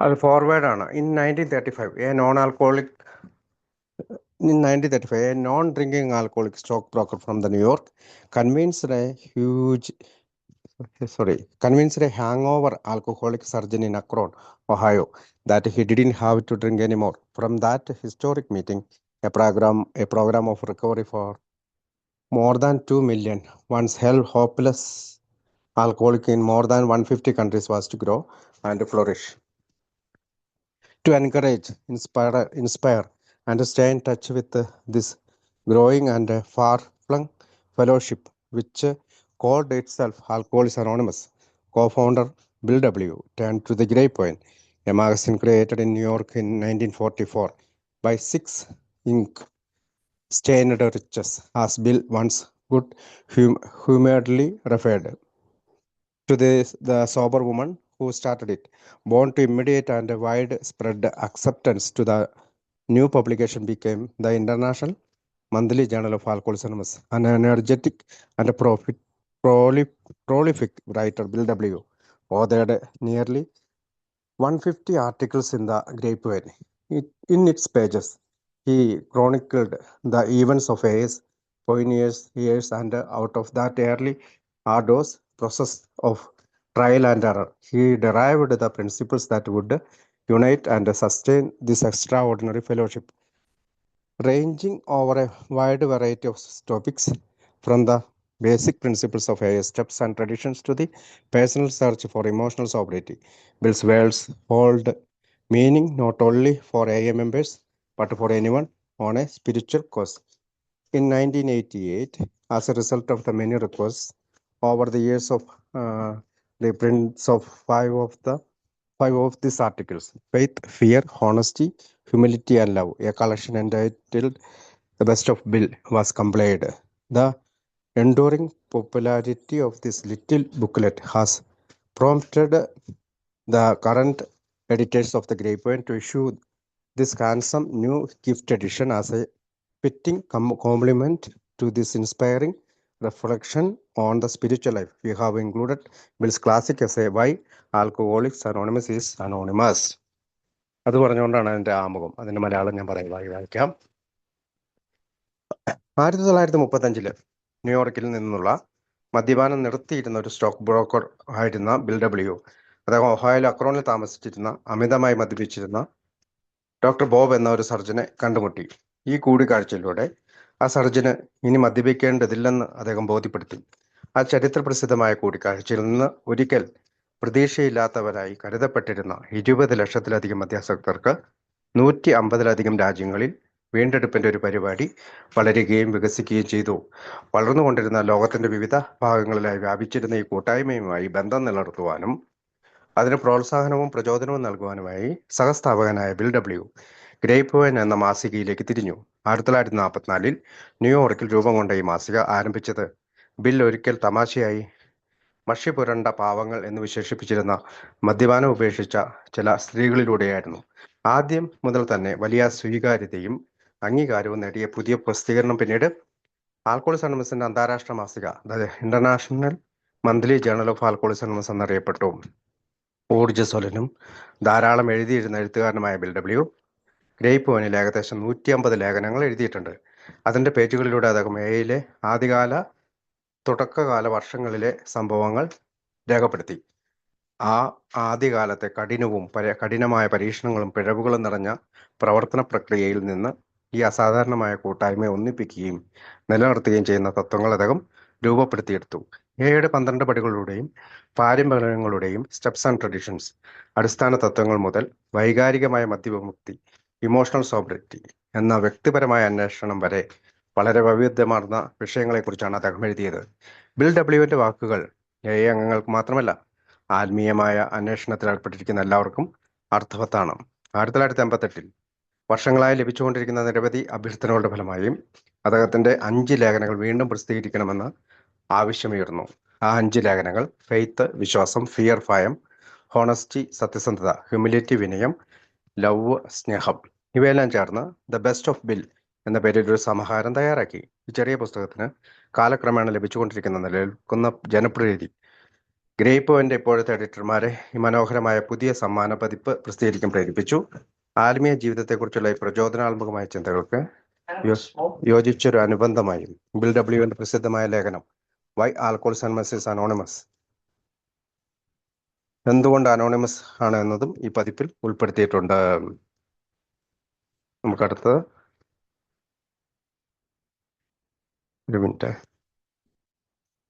അത് ഫോർവേഡ് ആണ്. In 1935, a non-drinking alcoholic stockbroker from the New York convinced a hangover alcoholic surgeon in Akron, Ohio, that he didn't have to drink anymore. From that historic meeting, a program of recovery for more than 2 million once held hopeless alcoholic in more than 150 countries was to grow and flourish. To encourage, inspire, and stay in touch with this growing and far-flung fellowship, which called itself Alcoholics Anonymous, co-founder Bill W. turned to the Grapevine, a magazine created in New York in 1944 by Six Inc. Stained riches, as Bill once good-humoredly referred to the sober woman who started it. Born to immediate and widespread acceptance to the new publication became the International Monthly Journal of Alcoholics Anonymous. An energetic and prolific writer, Bill W. authored nearly 150 articles in the Grapevine. In its pages, he chronicled the events of AS, pioneers, years, and out of that early arduous process of trial and error, he derived the principles that would unite and sustain this extraordinary fellowship, ranging over a wide variety of topics from the basic principles of AA steps and traditions to the personal search for emotional sobriety. Bill's words hold meaning not only for AA members but for anyone on a spiritual course. In 1988, as a result of the many requests over the years of reprints of five of these articles: Faith, Fear, Honesty, Humility, and Love, a collection entitled The Best of Bill, was compiled. The enduring popularity of this little booklet has prompted the current editors of the Grapevine to issue this handsome new gift edition as a fitting complement to this inspiring reflection on the spiritual life. We have included Bill's classic essay, Why Alcoholics Anonymous is Anonymous. അത് പറഞ്ഞുകൊണ്ടാണ് അതിൻ്റെ ആമുഖം. അതിൻ്റെ മലയാളം ഞാൻ വായിക്കാം. 1935 ന്യൂയോർക്കിൽ നിന്നുള്ള മദ്യപാനം നിർത്തിയിരുന്ന ഒരു സ്റ്റോക്ക് ബ്രോക്കർ ആയിരുന്ന ബിൽ ഡബ്ല്യു, അദ്ദേഹം ഒഹായോയിലെ അക്രോണിൽ താമസിച്ചിരുന്ന അമിതമായി മദ്യപിച്ചിരുന്ന ഡോക്ടർ ബോബ് എന്ന ഒരു സർജനെ കണ്ടുമുട്ടി. ഈ കൂടിക്കാഴ്ചയിലൂടെ ആ സർജന് ഇനി മദ്യപിക്കേണ്ടതില്ലെന്ന് അദ്ദേഹം ബോധ്യപ്പെടുത്തി. ആ ചരിത്ര പ്രസിദ്ധമായ കൂടിക്കാഴ്ചയിൽ നിന്ന് ഒരിക്കൽ പ്രതീക്ഷയില്ലാത്തവരായി കരുതപ്പെട്ടിരുന്ന 20 ലക്ഷത്തിലധികം മദ്യാസക്തർക്ക് 150-ലധികം രാജ്യങ്ങളിൽ വീണ്ടെടുപ്പിന്റെ ഒരു പരിപാടി വളരുകയും വികസിക്കുകയും ചെയ്തു. വളർന്നുകൊണ്ടിരുന്ന ലോകത്തിന്റെ വിവിധ ഭാഗങ്ങളിലായി വ്യാപിച്ചിരുന്ന ഈ കൂട്ടായ്മയുമായി ബന്ധം നിലനിർത്തുവാനും അതിന് പ്രോത്സാഹനവും പ്രചോദനവും നൽകുവാനുമായി സഹസ്ഥാപകനായ ബിൽ ഡബ്ല്യു ഗ്രേപ്പ്വൈൻ എന്ന മാസികയിലേക്ക് തിരിഞ്ഞു. 1944 ന്യൂയോർക്കിൽ രൂപം കൊണ്ട ഈ മാസിക ആരംഭിച്ചത് ബിൽ ഒരിക്കൽ തമാശയായി മഷി പുരണ്ട പാവങ്ങൾ എന്ന് വിശേഷിപ്പിച്ചിരുന്ന മദ്യപാനം ഉപേക്ഷിച്ച ചില സ്ത്രീകളിലൂടെയായിരുന്നു. ആദ്യം മുതൽ തന്നെ വലിയ സ്വീകാര്യതയും അംഗീകാരവും നേടിയ പുതിയ പ്രസിദ്ധീകരണം പിന്നീട് ആൽക്കഹോളിക്സ് അനോണിമസിന്റെ അന്താരാഷ്ട്ര മാസിക, അതായത് international monthly journal of alcoholics anonymous എന്നറിയപ്പെട്ടു. ഊർജ്ജസ്വലനും ധാരാളം എഴുതിയിരുന്ന എഴുത്തുകാരനുമായ ബിൽ ഡബ്ല്യു ഗ്രേപ്പ്വൈനിൽ ഏകദേശം 150 ലേഖനങ്ങൾ എഴുതിയിട്ടുണ്ട്. അതിൻ്റെ പേജുകളിലൂടെ അദ്ദേഹം എയിലെ തുടക്കകാല വർഷങ്ങളിലെ സംഭവങ്ങൾ രേഖപ്പെടുത്തി. ആ ആദ്യകാലത്തെ കഠിനമായ പരീക്ഷണങ്ങളും പിഴവുകളും നിറഞ്ഞ പ്രവർത്തന പ്രക്രിയയിൽ നിന്ന് ഈ അസാധാരണമായ കൂട്ടായ്മയെ ഒന്നിപ്പിക്കുകയും നിലനിർത്തുകയും ചെയ്യുന്ന തത്വങ്ങൾ അദ്ദേഹം രൂപപ്പെടുത്തിയെടുത്തു. എയുടെ 12 പടികളുടെയും പാരമ്പര്യങ്ങളുടെയും സ്റ്റെപ്സ് ആൻഡ് ട്രഡീഷൻസ്, അടിസ്ഥാന തത്വങ്ങൾ മുതൽ വൈകാരികമായ മദ്യവിമുക്തി, ഇമോഷണൽ സോബ്രിറ്റി എന്ന വ്യക്തിപരമായ അന്വേഷണം വരെ വളരെ വൈവിധ്യമാർന്ന വിഷയങ്ങളെക്കുറിച്ചാണ് അദ്ദേഹം എഴുതിയത്. ബിൽ ഡബ്ല്യുവിന്റെ വാക്കുകൾ അംഗങ്ങൾക്ക് മാത്രമല്ല, ആത്മീയമായ അന്വേഷണത്തിൽ ഏർപ്പെട്ടിരിക്കുന്ന എല്ലാവർക്കും അർത്ഥവത്താണ്. 1988 വർഷങ്ങളായി ലഭിച്ചുകൊണ്ടിരിക്കുന്ന നിരവധി അഭ്യർത്ഥനകളുടെ ഫലമായും അദ്ദേഹത്തിന്റെ 5 ലേഖനങ്ങൾ വീണ്ടും പ്രസിദ്ധീകരിക്കണമെന്ന് ആവശ്യമുയർന്നു. ആ 5 ലേഖനങ്ങൾ ഫെയ്ത്ത് വിശ്വാസം, ഫിയർ ഭയം, ഹോണസ്റ്റി സത്യസന്ധത, ഹ്യൂമിലിറ്റി വിനയം, ലവ് സ്നേഹം, ഇവയെല്ലാം ചേർന്ന് ദ ബെസ്റ്റ് ഓഫ് ബിൽ എന്ന പേരിൽ ഒരു സമാഹാരം തയ്യാറാക്കി. ഈ ചെറിയ പുസ്തകത്തിന് കാലക്രമേണ ലഭിച്ചുകൊണ്ടിരിക്കുന്ന നിലനിൽക്കുന്ന ജനപ്രീതി ഗ്രേപ്പ് പോയിന്റ് ഇപ്പോഴത്തെ എഡിറ്റർമാരെ ഈ മനോഹരമായ പുതിയ സമ്മാന പതിപ്പ് പ്രസിദ്ധീകരിക്കാൻ പ്രേരിപ്പിച്ചു. ആത്മീയ ജീവിതത്തെക്കുറിച്ചുള്ള ഈ പ്രചോദനാത്മകമായ ചിന്തകൾക്ക് യോജിച്ചൊരു അനുബന്ധമായും ബിൽ ഡബ്ല്യുവിന്റെ പ്രസിദ്ധമായ ലേഖനം വൈ ആൽക്കോൾസ് ആൻഡ് മെസ്സേജ് അനോണിമസ്, എന്തുകൊണ്ട് അനോണിമസ് ആണ് എന്നതും ഈ പതിപ്പിൽ ഉൾപ്പെടുത്തിയിട്ടുണ്ട്. നമുക്കടുത്തത് ഒരു മിനിറ്റ്.